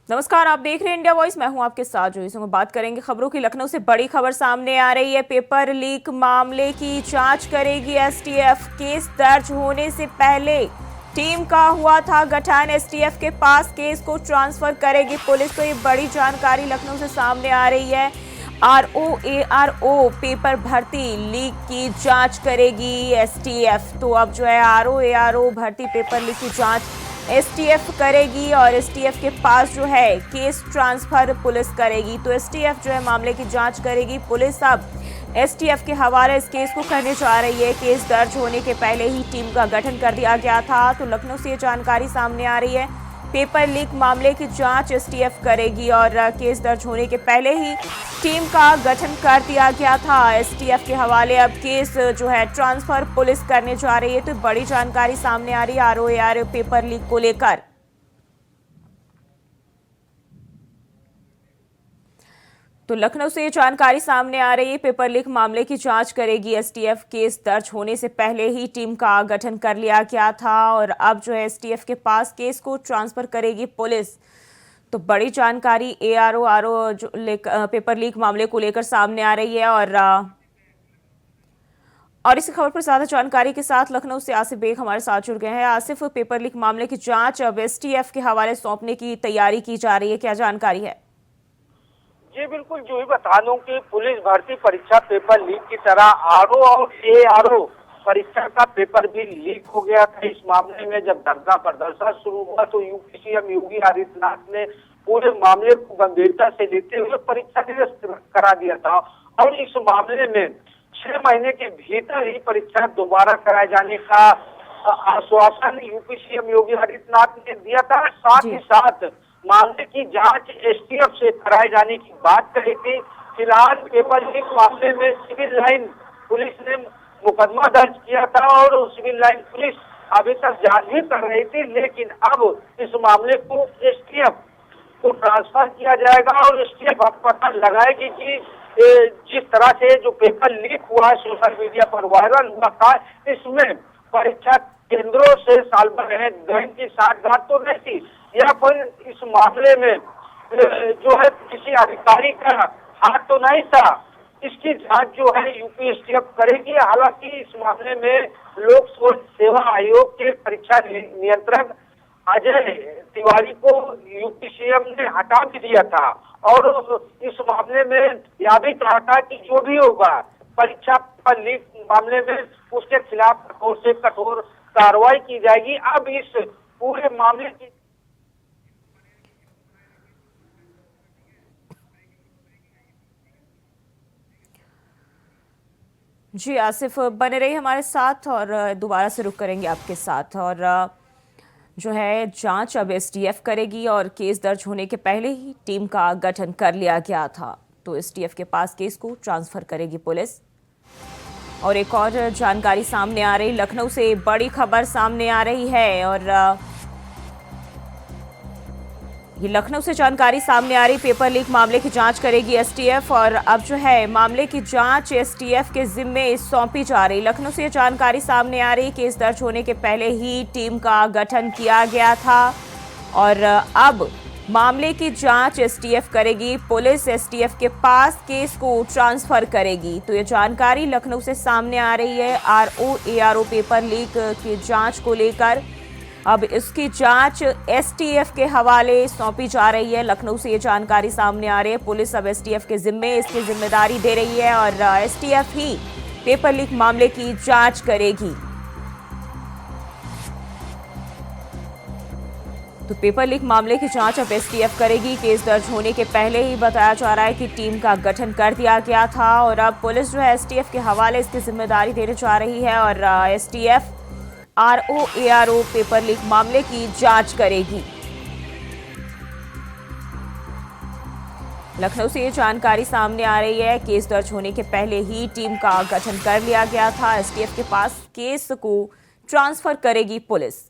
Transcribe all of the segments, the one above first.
नमस्कार, आप देख रहे हैं इंडिया वॉइस। मैं हूं आपके साथ जो इसमें बात करेंगे खबरों की। लखनऊ से बड़ी खबर सामने आ रही है। पेपर लीक मामले की जांच करेगी एसटीएफ। केस दर्ज होने से पहले टीम का हुआ था गठन। एसटीएफ के पास केस को ट्रांसफर करेगी पुलिस। तो ये बड़ी जानकारी लखनऊ से सामने आ रही है। आरओ पेपर भर्ती लीक की जांच करेगी एसटीएफ। तो अब जो है आरओ भर्ती पेपर लीक की जांच एसटीएफ करेगी और एसटीएफ के पास जो है केस ट्रांसफर पुलिस करेगी। तो एसटीएफ जो है मामले की जांच करेगी। पुलिस अब एसटीएफ के हवाले इस केस को करने जा रही है। केस दर्ज होने के पहले ही टीम का गठन कर दिया गया था। तो लखनऊ से ये जानकारी सामने आ रही है। पेपर लीक मामले की जांच एसटीएफ करेगी और केस दर्ज होने के पहले ही टीम का गठन कर दिया गया था। एसटीएफ के हवाले अब केस जो है ट्रांसफर पुलिस करने जा रही है। तो बड़ी जानकारी सामने आ रही है आरओ पेपर लीक को लेकर। तो लखनऊ से ये जानकारी सामने आ रही है। पेपर लीक मामले की जांच करेगी एसटीएफ। केस दर्ज होने से पहले ही टीम का गठन कर लिया गया था और अब जो है एसटीएफ के पास केस को ट्रांसफर करेगी पुलिस। तो बड़ी जानकारी आरओ जो पेपर लीक मामले को लेकर सामने आ रही है। और इसी खबर पर ज्यादा जानकारी के साथ लखनऊ से आसिफ बेग हमारे साथ जुड़ गए हैं। आसिफ, पेपर लीक मामले की जांच अब एसटीएफ के हवाले सौंपने की तैयारी की जा रही है, क्या जानकारी है? जी बिल्कुल, जो ही बता दूं कि पुलिस भर्ती परीक्षा पेपर लीक की तरह आरओ और एआरओ परीक्षा का पेपर भी लीक हो गया था। इस मामले में जब धरना प्रदर्शन शुरू हुआ तो यूपी सीएम योगी आदित्यनाथ ने पूरे मामले को गंभीरता से लेते हुए परीक्षा निरस्त करा दिया था और इस मामले में 6 महीने के भीतर ही परीक्षा दोबारा कराए जाने का आश्वासन यूपी सीएम योगी आदित्यनाथ ने दिया था। साथ ही साथ मामले की जांच एसटीएफ से कराए जाने की बात कही थी। फिलहाल पेपर लीक मामले में सिविल लाइन पुलिस ने मुकदमा दर्ज किया था और सिविल लाइन पुलिस अभी तक जांच भी कर रही थी, लेकिन अब इस मामले को एसटीएफ को ट्रांसफर किया जाएगा और एसटीएफ अब पता लगाएगी कि जिस तरह से जो पेपर लीक हुआ है सोशल मीडिया पर वायरल हुआ था, इसमें परीक्षा केंद्रों से साल भर गहन की साठगांठ तो नहीं थी या फिर इस मामले में जो है किसी अधिकारी का हाथ तो नहीं था। इसकी जांच जो है यूपी एसटीएफ करेगी। हालांकि इस मामले में लोक सेवा आयोग के परीक्षा नियंत्रक अजय तिवारी को यूपी सीएम ने हटा भी दिया था और इस मामले में यह भी कहा था कि जो भी होगा परीक्षा पर लीक मामले में उसके खिलाफ कठोर से कठोर कार्रवाई की जाएगी। अब इस पूरे मामले की जी आसिफ, बने रहिए हमारे साथ और दोबारा से रुक करेंगे आपके साथ। और जो है जांच अब एसटीएफ करेगी और केस दर्ज होने के पहले ही टीम का गठन कर लिया गया था। तो एसटीएफ के पास केस को ट्रांसफर करेगी पुलिस। और एक और जानकारी सामने आ रही, लखनऊ से बड़ी खबर सामने आ रही है और ये लखनऊ से जानकारी सामने आ रही। पेपर लीक मामले की जांच करेगी एसटीएफ और अब जो है मामले की जांच एसटीएफ के जिम्मे सौंपी जा रही। लखनऊ से जानकारी सामने आ रही, केस दर्ज होने के पहले ही टीम का गठन किया गया था और अब मामले की जांच एसटीएफ करेगी पुलिस। एसटीएफ के पास केस को ट्रांसफर करेगी। तो ये जानकारी लखनऊ से सामने आ रही है आरओ पेपर लीक की जांच को लेकर। अब इसकी जांच एसटीएफ के हवाले सौंपी जा रही है। लखनऊ से ये जानकारी सामने आ रही है। पुलिस अब एसटीएफ के जिम्मे इसकी जिम्मेदारी दे रही है और एसटीएफ ही पेपर लीक मामले की जांच करेगी। तो पेपर लीक मामले की जांच अब एसटीएफ करेगी। केस दर्ज होने के पहले ही बताया जा रहा है कि टीम का गठन कर दिया गया था और अब पुलिस जो है एसटीएफ के हवाले इसकी जिम्मेदारी देने जा रही है और एसटीएफ आरओ पेपर लीक मामले की जांच करेगी। लखनऊ से ये जानकारी सामने आ रही है। केस दर्ज होने के पहले ही टीम का गठन कर लिया गया था। एसटीएफ के पास केस को ट्रांसफर करेगी पुलिस।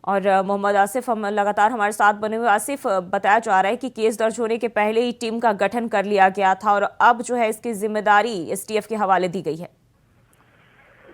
और मोहम्मद आसिफ हम लगातार हमारे साथ बने हुए। आसिफ, बताया जा रहा है कि केस दर्ज होने के पहले ही टीम का गठन कर लिया गया था और अब जो है इसकी जिम्मेदारी एसटीएफ के हवाले दी गई है।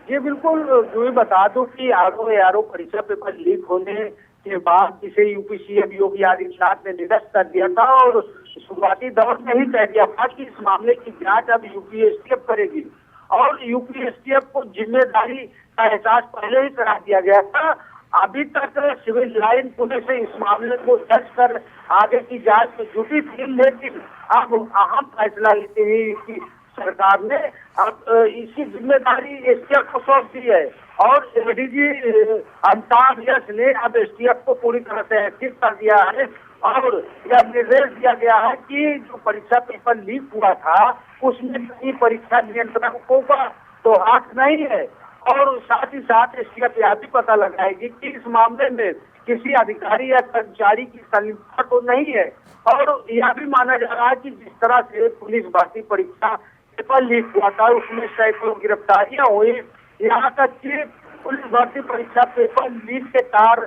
जी बिल्कुल, जो ही बता दूं कि आरओ परीक्षा पेपर लीक होने के बाद जिसे यूपी सीएम योगी आदित्यनाथ ने निरस्त कर दिया था और शुरुआती दौर में ही कह दिया था कि इस मामले की जांच अब यूपी एसटीएफ करेगी और यूपी एसटीएफ को जिम्मेदारी का एहसास पहले ही करा दिया गया था। अभी तक सिविल लाइन पुलिस इस मामले को दर्ज कर आगे की जांच में जुटी थी, लेकिन अब अहम फैसला लेते हुए यूपी सरकार ने अब इसकी जिम्मेदारी एसटीएफ को सौंप दी है और एडीजी अमिताभ यश ने अब एसटीएफ को पूरी तरह से एक्टिव कर दिया है और यह निर्देश दिया गया है कि जो परीक्षा पेपर लीक हुआ था उसमें किसी परीक्षा नियंत्रकों का तो हाथ नहीं है और साथ ही साथ एसटीएफ यह भी पता लगाएगी कि इस मामले में किसी अधिकारी या कर्मचारी की संलिप्तता तो नहीं है। और यह भी माना जा रहा है कि जिस तरह से पुलिस भर्ती परीक्षा पेपर लीक हुआ था उसमें सैकड़ों गिरफ्तारियां हुई, यहाँ तक कि पुलिस भर्ती परीक्षा पेपर लीक के तार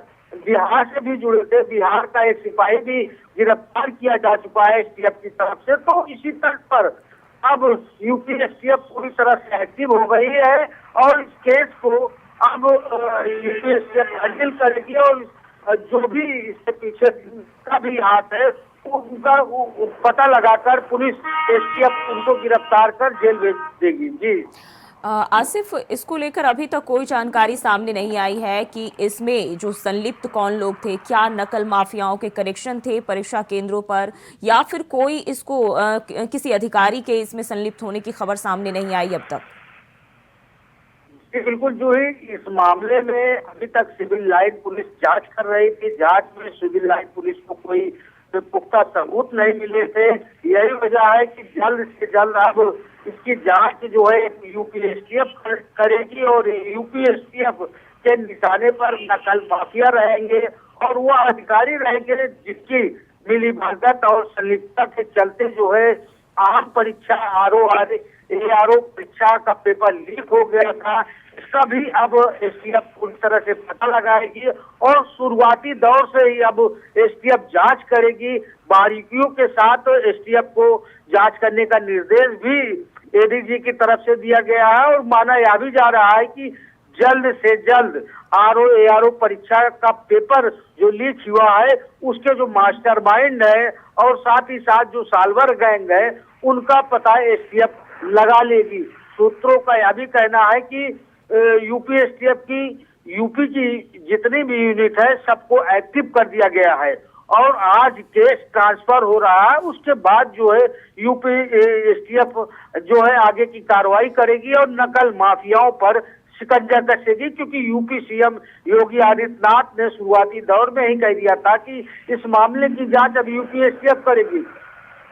बिहार से भी जुड़े थे। बिहार का एक सिपाही भी गिरफ्तार किया जा चुका है एसटीएफ की तरफ से। तो इसी तर्ज पर अब यूपी एसटीएफ पूरी तरह से एक्टिव हो गई है और इस केस को अब यूपी एसटीएफ हैंडल करेगी और जो भी इसके पीछे का भी हाथ है उनका पता लगाकर पुलिस एसटीएफ उनको गिरफ्तार कर जेल भेज देगी। जी आसिफ, इसको लेकर अभी तक कोई जानकारी सामने नहीं आई है कि इसमें जो संलिप्त कौन लोग थे, क्या नकल माफियाओं के कनेक्शन थे परीक्षा केंद्रों पर या फिर कोई इसको किसी अधिकारी के इसमें संलिप्त होने की खबर सामने नहीं आई अब तक। बिल्कुल, जो है इस मामले में अभी तक सिविल लाइन पुलिस जांच कर रही थी। जांच में सिविल लाइन पुलिस को कोई पुख्ता सबूत नहीं मिले थे। यही वजह है कि जल्द से जल्द अब इसकी जांच जो है यूपी एसटीएफ करेगी और यूपी एसटीएफ के निशाने पर नकल माफिया रहेंगे और वो अधिकारी रहेंगे जिसकी मिलीभगत और संलिप्तता के चलते जो है आम परीक्षा आरओ परीक्षा का पेपर लीक हो गया था। इसका भी अब एसटीएफ पूरी तरह से पता लगाएगी और शुरुआती दौर से ही अब एसटीएफ जांच करेगी। बारीकियों के साथ एसटीएफ को जांच करने का निर्देश भी एडीजी की तरफ से दिया गया है और माना यह भी जा रहा है कि जल्द से जल्द आरओ परीक्षा का पेपर जो लीक हुआ है उसके जो मास्टरमाइंड है और साथ ही साथ जो साल्वर गैंग है उनका पता एसटीएफ लगा लेगी। सूत्रों का यह भी कहना है कि यूपी एसटीएफ की यूपी की जितनी भी यूनिट है सबको एक्टिव कर दिया गया है और आज केस ट्रांसफर हो रहा है। उसके बाद जो है यूपी एसटीएफ जो है आगे की कार्रवाई करेगी और नकल माफियाओं पर शिकंजा कसेगी, क्योंकि यूपी सीएम योगी आदित्यनाथ ने शुरुआती दौर में ही कह दिया था कि इस मामले की जांच अब यूपी एसटीएफ करेगी।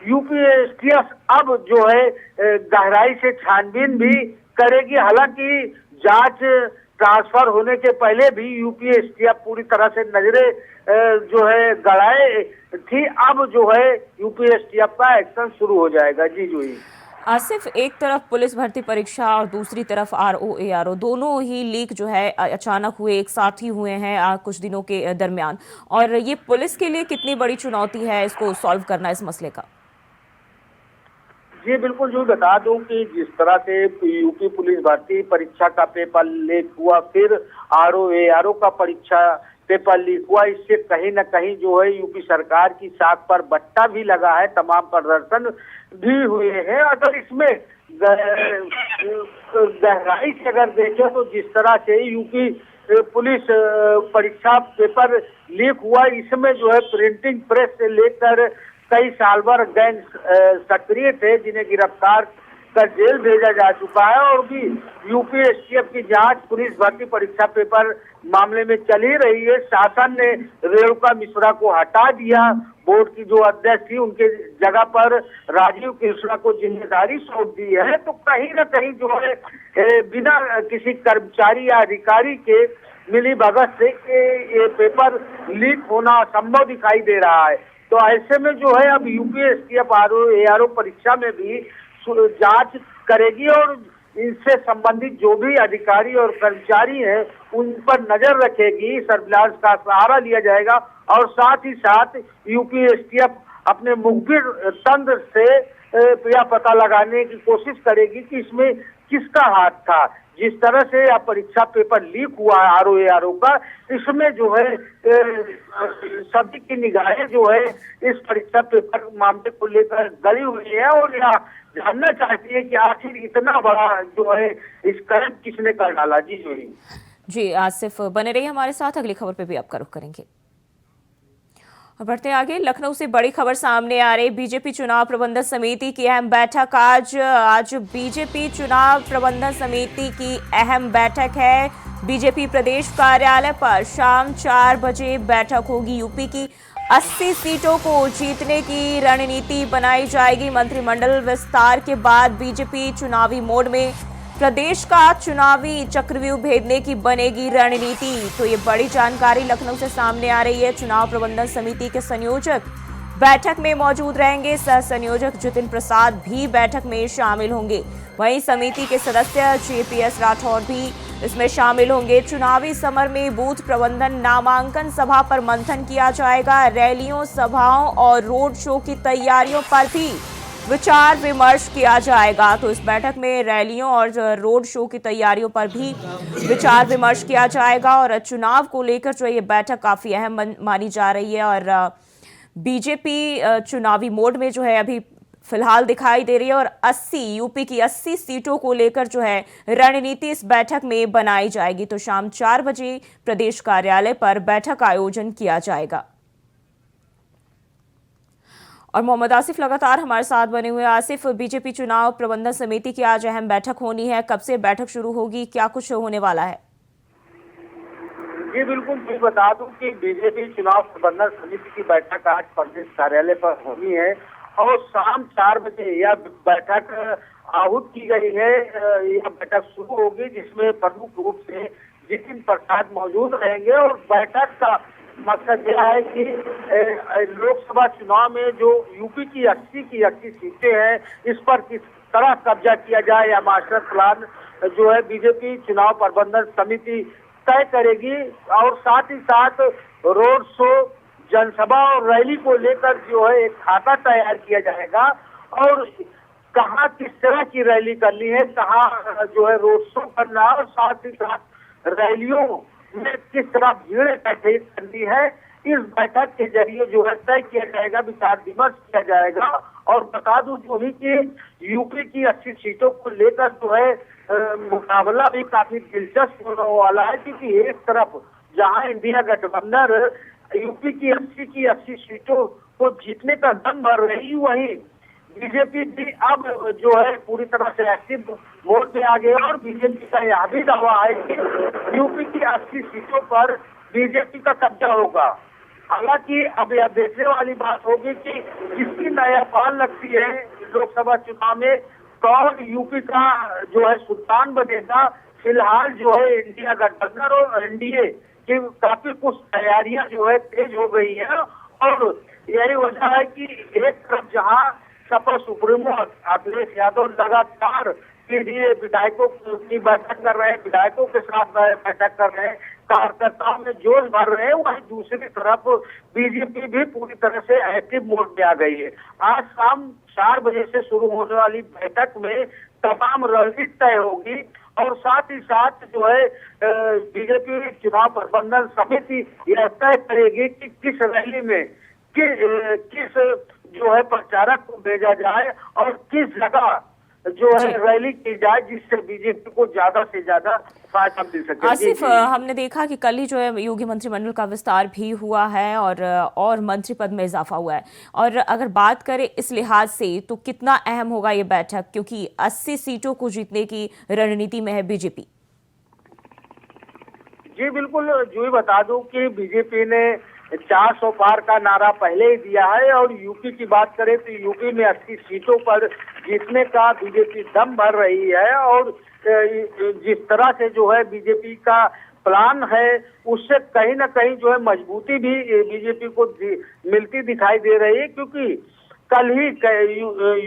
यूपी एसटीएफ अब जो है गहराई से छानबीन भी करेगी। हालांकि जांच ट्रांसफर होने के पहले भी यूपी एसटीएफ पूरी तरह से नजरें जो है गड़ाए थी। अब जो है यूपी एसटीएफ का एक्शन शुरू हो जाएगा। जी जूही। आसिफ, एक तरफ पुलिस भर्ती परीक्षा और दूसरी तरफ आरओ दोनों ही लीक जो है अचानक हुए, एक साथ ही हुए हैं कुछ दिनों के दरमियान, और ये पुलिस के लिए कितनी बड़ी चुनौती है इसको सॉल्व करना, इस मसले का। जी बिल्कुल, जो बता दूं कि जिस तरह से यूपी पुलिस भर्ती परीक्षा का पेपर लीक हुआ, फिर आरओ का परीक्षा पेपर लीक हुआ, इससे कहीं न कहीं जो है यूपी सरकार की साख पर बट्टा भी लगा है। तमाम प्रदर्शन भी हुए हैं। अगर इसमें गहराई से अगर देखें तो जिस तरह से यूपी पुलिस परीक्षा पेपर लीक हुआ, इसमें जो है प्रिंटिंग प्रेस से लेकर कई साल्वर गैंग सक्रिय थे जिन्हें गिरफ्तार कर जेल भेजा जा चुका है और भी यूपी एसटीएफ की जांच पुलिस भर्ती परीक्षा पेपर मामले में चल ही रही है। शासन ने रेणुका मिश्रा को हटा दिया, बोर्ड की जो अध्यक्ष थी उनके जगह पर राजीव कृष्णा को जिम्मेदारी सौंप दी है। तो कहीं न कहीं जो है बिना किसी कर्मचारी या अधिकारी के मिलीभगत से ये पेपर लीक होना असंभव दिखाई दे रहा है। तो ऐसे में जो है अब यूपी एसटीएफ आरओ परीक्षा में भी जांच करेगी और इनसे संबंधित जो भी अधिकारी और कर्मचारी हैं उन पर नजर रखेगी। सर्विलांस का सहारा लिया जाएगा और साथ ही साथ यूपी एसटीएफ अपने मुखबिर तंत्र से यह पता लगाने की कोशिश करेगी कि इसमें किसका हाथ था। जिस तरह से यह परीक्षा पेपर लीक हुआ है आरओ का, इसमें जो है सभी की निगाहें जो है इस परीक्षा पेपर मामले को लेकर गड़ी हुई है और यह जानना चाहती है कि आखिर इतना बड़ा जो है इस कर्म किसने कर डाला। जी जोड़ी जी आसिफ बने रहिए हमारे साथ, अगली खबर पे भी आपका रुख करेंगे। और बढ़ते आगे, लखनऊ से बड़ी खबर सामने आ रही। बीजेपी चुनाव प्रबंधन समिति की अहम बैठक आज बीजेपी चुनाव प्रबंधन समिति की अहम बैठक है। बीजेपी प्रदेश कार्यालय पर शाम 4 बजे बैठक होगी। यूपी की 80 सीटों को जीतने की रणनीति बनाई जाएगी। मंत्रिमंडल विस्तार के बाद बीजेपी चुनावी मोड में, प्रदेश का चुनावी चक्रव्यूह भेदने की बनेगी रणनीति। तो ये बड़ी जानकारी लखनऊ से सामने आ रही है। चुनाव प्रबंधन समिति के संयोजक बैठक में मौजूद रहेंगे। सह संयोजक जितिन प्रसाद भी बैठक में शामिल होंगे। वहीं समिति के सदस्य जेपीएस राठौर भी इसमें शामिल होंगे। चुनावी समर में बूथ प्रबंधन, नामांकन सभा पर मंथन किया जाएगा। रैलियों, सभाओं और रोड शो की तैयारियों पर भी विचार विमर्श किया जाएगा। तो इस बैठक में रैलियों और रोड शो की तैयारियों पर भी विचार विमर्श किया जाएगा। और चुनाव को लेकर जो ये बैठक काफी अहम मानी जा रही है और बीजेपी चुनावी मोड में जो है अभी फिलहाल दिखाई दे रही है। और यूपी की 80 सीटों को लेकर जो है रणनीति इस बैठक में बनाई जाएगी। तो शाम 4 बजे प्रदेश कार्यालय पर बैठक का आयोजन किया जाएगा। और मोहम्मद आसिफ लगातार हमारे साथ बने हुए। आसिफ, बीजेपी चुनाव प्रबंधन समिति की आज अहम बैठक होनी है, कब से बैठक शुरू होगी, क्या कुछ होने वाला है? जी बिल्कुल, मैं बता दूं कि बीजेपी चुनाव प्रबंधन समिति की बैठक आज प्रदेश कार्यालय पर होनी है और शाम 4 बजे यह बैठक आहूत की गई है। यह बैठक शुरू होगी जिसमें प्रमुख रूप से जितिन प्रसाद मौजूद रहेंगे और बैठक का मकसद यह है कि लोकसभा चुनाव में जो यूपी की 80 सीटें हैं इस पर किस तरह कब्जा किया जाए, या मास्टर प्लान जो है बीजेपी चुनाव प्रबंधन समिति तय करेगी। और साथ ही साथ रोड शो, जनसभा और रैली को लेकर जो है एक खाता तैयार किया जाएगा और कहाँ किस तरह की रैली करनी है, कहाँ जो है रोड शो करना है और साथ ही साथ रैलियों में किस तरह भीड़ इकट्ठी करनी है, इस बैठक के जरिए जो है तय किया जाएगा, विचार विमर्श किया जाएगा। और बता दूं जो ही कि यूपी की 80 सीटों को लेकर जो है मुकाबला भी काफी दिलचस्प होने वाला है, क्योंकि एक तरफ जहां इंडिया गठबंधन यूपी की 80 सीटों को जीतने का दम भर रही, वहीं बीजेपी भी अब जो है पूरी तरह से एक्टिव मोड में आ गया और बीजेपी का यह भी दावा है कि यूपी की 80 सीटों पर बीजेपी का कब्जा होगा। हालांकि अब यह देखने वाली बात होगी कि किसकी नया पाल लगती है लोकसभा चुनाव में, कौन यूपी का जो है सुल्तान बनेगा। फिलहाल जो है इंडिया गठबंधन और एनडीए की काफी कुछ तैयारियां जो है तेज हो गई है और यही वजह है कि एक तरफ जहां सपा सुप्रीमो अखिलेश यादव लगातार पीडीए विधायकों की बैठक कर रहे हैं, विधायकों के साथ बैठक कर रहे हैं, कार्यकर्ताओं में जोश भर रहे हैं, वहीं दूसरी तरफ बीजेपी भी पूरी तरह से एक्टिव मोड में आ गई है। आज शाम 4 बजे से शुरू होने वाली बैठक में तमाम रणनीति तय होगी और साथ ही साथ जो है बीजेपी चुनाव प्रबंधन समिति यह तय करेगी कि किस रैली में किस जो है प्रचारक को भेजा जाए और किस जगह जो है रैली की जाए जिससे बीजेपी को ज्यादा से ज्यादा फायदा मिल सके। आसिफ, हमने देखा कि कल ही जो है योगी मंत्रिमंडल का विस्तार भी हुआ है और मंत्री पद में इजाफा हुआ है। और अगर बात करें इस लिहाज से तो कितना अहम होगा ये बैठक, क्योंकि 80 सीटों को जीतने की रणनीति में है बीजेपी? जी बिल्कुल, जो बता दूं कि बीजेपी ने 400 पार का नारा पहले ही दिया है और यूपी की बात करें तो यूपी में 80 सीटों पर जीतने का बीजेपी दम भर रही है और जिस तरह से जो है बीजेपी का प्लान है उससे कहीं ना कहीं जो है मजबूती भी बीजेपी को मिलती दिखाई दे रही है, क्योंकि कल ही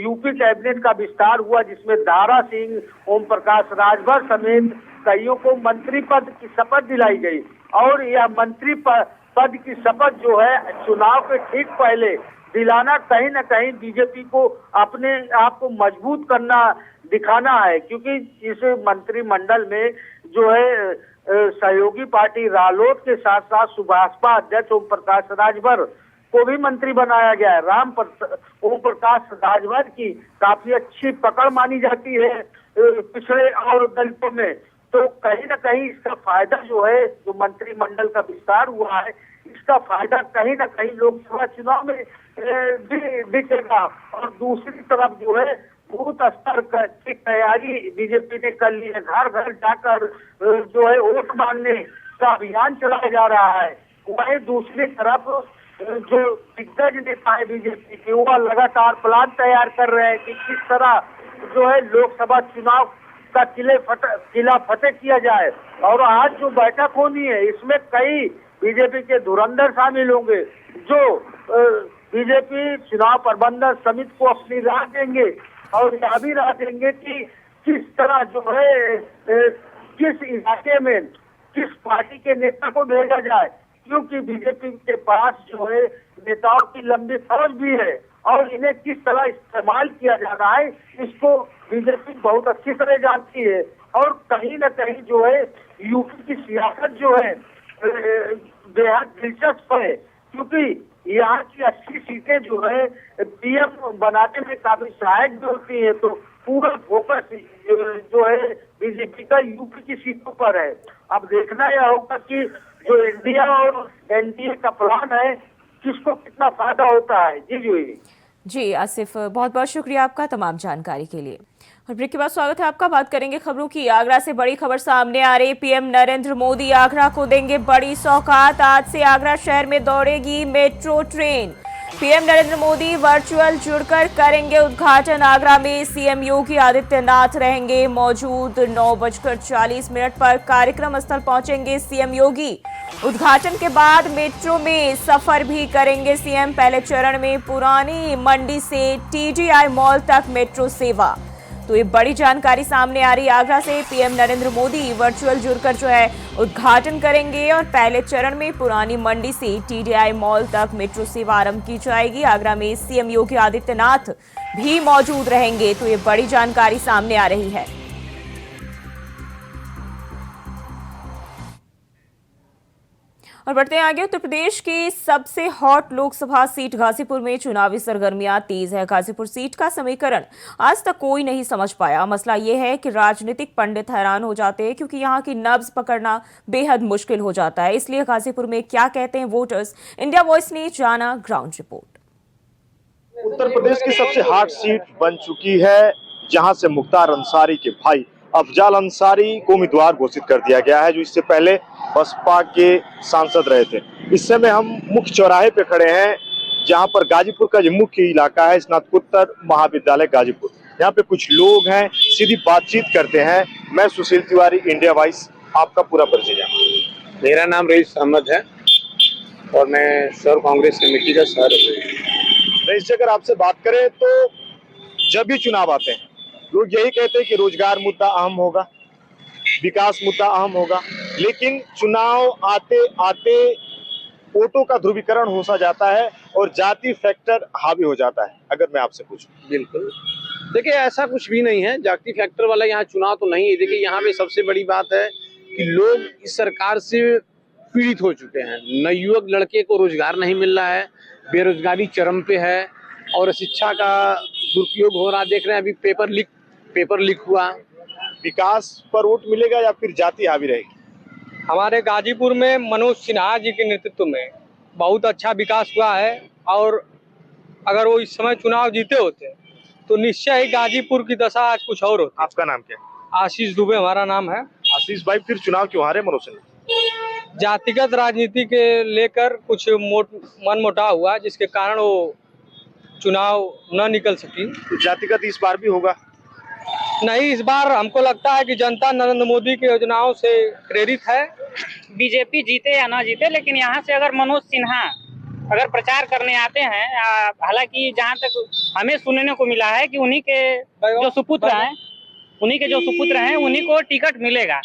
यूपी कैबिनेट का विस्तार हुआ जिसमें दारा सिंह, ओम प्रकाश राजभर समेत कईयों को मंत्री पद की शपथ दिलाई गई और यह मंत्री पद की शपथ जो है चुनाव के ठीक पहले दिलाना कहीं ना कहीं बीजेपी को अपने आप को मजबूत करना दिखाना है, क्योंकि इस मंत्रिमंडल में जो है सहयोगी पार्टी रालोद के साथ साथ सुभाषपा अध्यक्ष ओम प्रकाश राजभर को भी मंत्री बनाया गया है। ओम प्रकाश राजभर की काफी अच्छी पकड़ मानी जाती है पिछड़े और दलितों में, तो कहीं ना कहीं इसका फायदा जो है, जो मंत्रिमंडल का विस्तार हुआ है, इसका फायदा कहीं ना कहीं लोकसभा चुनाव में भी दिखेगा। और दूसरी तरफ जो है बूथ स्तर की तैयारी बीजेपी ने कर ली है। घर घर जाकर जो है वोट मांगने का अभियान चलाया जा रहा है। वहीं दूसरी तरफ जो दिग्गज नेता है बीजेपी के, वो लगातार प्लान तैयार कर रहे हैं कि किस तरह जो है लोकसभा चुनाव का किला फतेह किया जाए। और आज जो बैठक होनी है, इसमें कई बीजेपी के धुरंधर शामिल होंगे, जो बीजेपी चुनाव प्रबंधन समिति को अपनी राय देंगे और यह भी राय देंगे कि किस तरह जो है किस इलाके में किस पार्टी के नेता को भेजा जाए, क्योंकि बीजेपी के पास जो है नेताओं की लंबी फौज भी है और इन्हें किस तरह इस्तेमाल किया जा रहा है, इसको बीजेपी बहुत अच्छी तरह जानती है। और कहीं न कहीं जो है यूपी की सियासत जो है बेहद दिलचस्प है, क्योंकि यहाँ की 80 सीटें जो है पीएम बनाने में काफी सहायक भी होती है। तो पूरा फोकस जो है बीजेपी का यूपी की सीटों पर है। अब देखना यह होगा कि जो इंडिया और एनडीए का प्लान है, किसको कितना फायदा होता है। जी आसिफ, बहुत बहुत शुक्रिया आपका तमाम जानकारी के लिए। और ब्रेक के बाद स्वागत है आपका। बात करेंगे खबरों की। आगरा से बड़ी खबर सामने आ रही। पीएम नरेंद्र मोदी आगरा को देंगे बड़ी सौगात। आज से आगरा शहर में दौड़ेगी metro train. PM Narendra Modi virtual जुड़कर करेंगे उद्घाटन। आगरा में सीएम योगी आदित्यनाथ रहेंगे मौजूद। 9:40 पर कार्यक्रम स्थल पहुंचेंगे सीएम योगी। उद्घाटन के बाद मेट्रो में सफर भी करेंगे सीएम। पहले चरण में पुरानी मंडी से टीडीआई मॉल तक मेट्रो सेवा। तो ये बड़ी जानकारी सामने आ रही। आगरा से पीएम नरेंद्र मोदी वर्चुअल जुड़कर जो है उद्घाटन करेंगे और पहले चरण में पुरानी मंडी से टीडीआई मॉल तक मेट्रो सेवा आरंभ की जाएगी। आगरा में सीएम योगी आदित्यनाथ भी मौजूद रहेंगे। तो ये बड़ी जानकारी सामने आ रही है। और बढ़ते हैं आगे। उत्तर प्रदेश की सबसे हॉट लोकसभा सीट गाजीपुर में चुनावी सरगर्मियां तेज है। गाजीपुर सीट का समीकरण आज तक कोई नहीं समझ पाया। मसला ये है कि राजनीतिक पंडित हैरान हो जाते हैं, क्योंकि यहाँ की नब्ज पकड़ना बेहद मुश्किल हो जाता है। इसलिए गाजीपुर में क्या कहते हैं वोटर्स, इंडिया वॉइस ने जाना ग्राउंड रिपोर्ट। उत्तर प्रदेश की सबसे हॉट सीट बन चुकी है, जहां से मुख्तार अंसारी के भाई अफजाल अंसारी को उम्मीदवार घोषित कर दिया गया है, जो इससे पहले बसपा के सांसद रहे थे। इस समय हम मुख्य चौराहे पे खड़े हैं, जहां पर गाजीपुर का जो मुख्य इलाका है स्नातकोत्तर महाविद्यालय गाजीपुर। यहाँ पे कुछ लोग हैं, सीधी बातचीत करते हैं। मैं सुशील तिवारी, इंडिया वॉइस। आपका पूरा परिचय जाना। मेरा नाम रईस अहमद है और मैं शहर कांग्रेस कमेटी का सदस्य हूँ। रईस जी, अगर आपसे बात करें तो जब भी चुनाव आते हैं लोग यही कहते हैं कि रोजगार मुद्दा अहम होगा, विकास मुद्दा अहम होगा, लेकिन चुनाव आते आते वोटों का ध्रुवीकरण हो सा जाता है और जाति फैक्टर हावी हो जाता है। अगर मैं आपसे पूछूं। बिल्कुल, देखिए ऐसा कुछ भी नहीं है, जाति फैक्टर वाला यहाँ चुनाव तो नहीं है। देखिए यहाँ पे सबसे बड़ी बात है कि लोग इस सरकार से पीड़ित हो चुके हैं। नवयुवक लड़के को रोजगार नहीं मिल रहा है, बेरोजगारी चरम पे है और शिक्षा का दुरुपयोग हो रहा। देख रहे हैं अभी पेपर लीक हुआ। विकास पर वोट मिलेगा या फिर जाति हावी रहेगी? हमारे गाजीपुर में मनोज सिन्हा जी के नेतृत्व में बहुत अच्छा विकास हुआ है और अगर वो इस समय चुनाव जीते होते तो निश्चय ही गाजीपुर की दशा आज कुछ और होती। आपका नाम क्या है? आशीष दुबे हमारा नाम है। आशीष भाई, फिर चुनाव क्यों हारे मनोज सिन्हा? जातिगत राजनीति के लेकर कुछ मनमुटाव हुआ, जिसके कारण वो चुनाव न निकल सकी। तो जातिगत इस बार भी होगा? नहीं, इस बार हमको लगता है कि जनता नरेंद्र मोदी की योजनाओं से प्रेरित है। बीजेपी जीते या ना जीते, लेकिन यहाँ से अगर मनोज सिन्हा अगर प्रचार करने आते हैं, हालांकि जहाँ तक हमें सुनने को मिला है कि उन्हीं के जो सुपुत्र हैं उन्हीं को टिकट मिलेगा।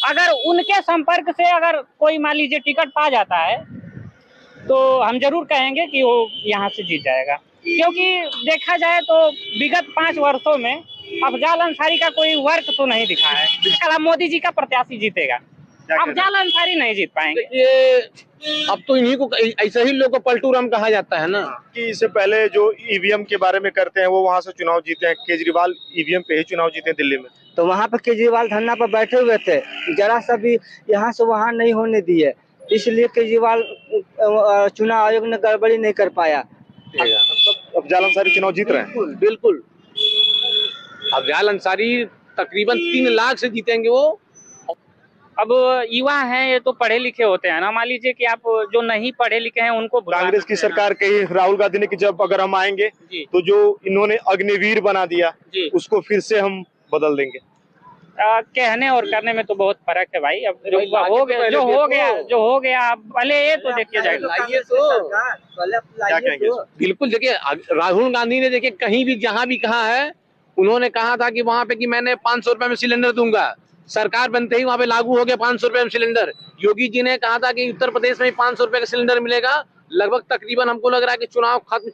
अगर उनके संपर्क से अगर कोई मान लीजिए टिकट पा जाता है तो हम जरूर कहेंगे कि वो यहाँ से जीत जाएगा, क्योंकि देखा जाए तो विगत 5 वर्षों में अफजाल अंसारी का कोई वर्क तो नहीं दिखा है। कल मोदी जी का प्रत्याशी जीतेगा, अफजाल अंसारी नहीं जीत पाएंगे। ये अब तो इन्हीं को ऐसे ही लोग को पलटू राम कहा जाता है ना। कि इससे पहले जो ईवीएम के बारे में करते हैं वो वहां से चुनाव जीते हैं, केजरीवाल ईवीएम पे ही चुनाव जीते हैं दिल्ली में। तो वहाँ पर केजरीवाल धरना पर बैठे हुए थे, जरा सा भी यहाँ से वहाँ नहीं होने दिए, इसलिए केजरीवाल चुनाव आयोग ने गड़बड़ी नहीं कर पाया। अफजाल अंसारी चुनाव जीत रहे हैं। बिल्कुल अफजाल अंसारी तकरीबन 3 लाख से जीतेंगे वो। अब युवा हैं, ये तो पढ़े लिखे होते हैं ना। मान लीजिए कि आप जो नहीं पढ़े लिखे हैं उनको बुला कांग्रेस की सकते हैं। सरकार कही राहुल गांधी ने कि जब अगर हम आएंगे जी। तो जो इन्होंने अग्निवीर बना दिया जी। उसको फिर से हम बदल देंगे। कहने और करने में तो बहुत फर्क है भाई। अब जो हो गया जो हो गया अब भले ये तो देखिए जाएगा। क्या कहेंगे? बिल्कुल देखिए राहुल गांधी ने देखिए कहीं भी जहां भी कहा है, उन्होंने कहा था कि वहां पे कि मैंने 500 रुपए में सिलेंडर दूंगा। सरकार बनते ही वहां पे लागू हो गया 500 रुपए में सिलेंडर। योगी जी ने कहा था कि उत्तर प्रदेश में 500 रुपए का सिलेंडर मिलेगा। लगभग तकरीबन हमको लग रहा है कि चुनाव खत्म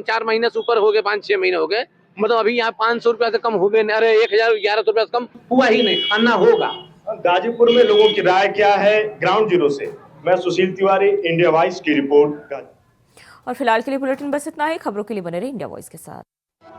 4 महीने से ऊपर हो गए, 5-6 महीने हो गए। मतलब अभी यहाँ 500 रुपया से कम हो गए, अरे 1011 रुपया से कम हुआ ही नहीं, खाना होगा। गाजीपुर में लोगों की राय क्या है, ग्राउंड जीरो से मैं सुशील तिवारी, इंडिया वॉइस की रिपोर्ट। और फिलहाल के लिए बुलेटिन बस इतना ही। खबरों के लिए बने रहिए इंडिया वॉइस के साथ।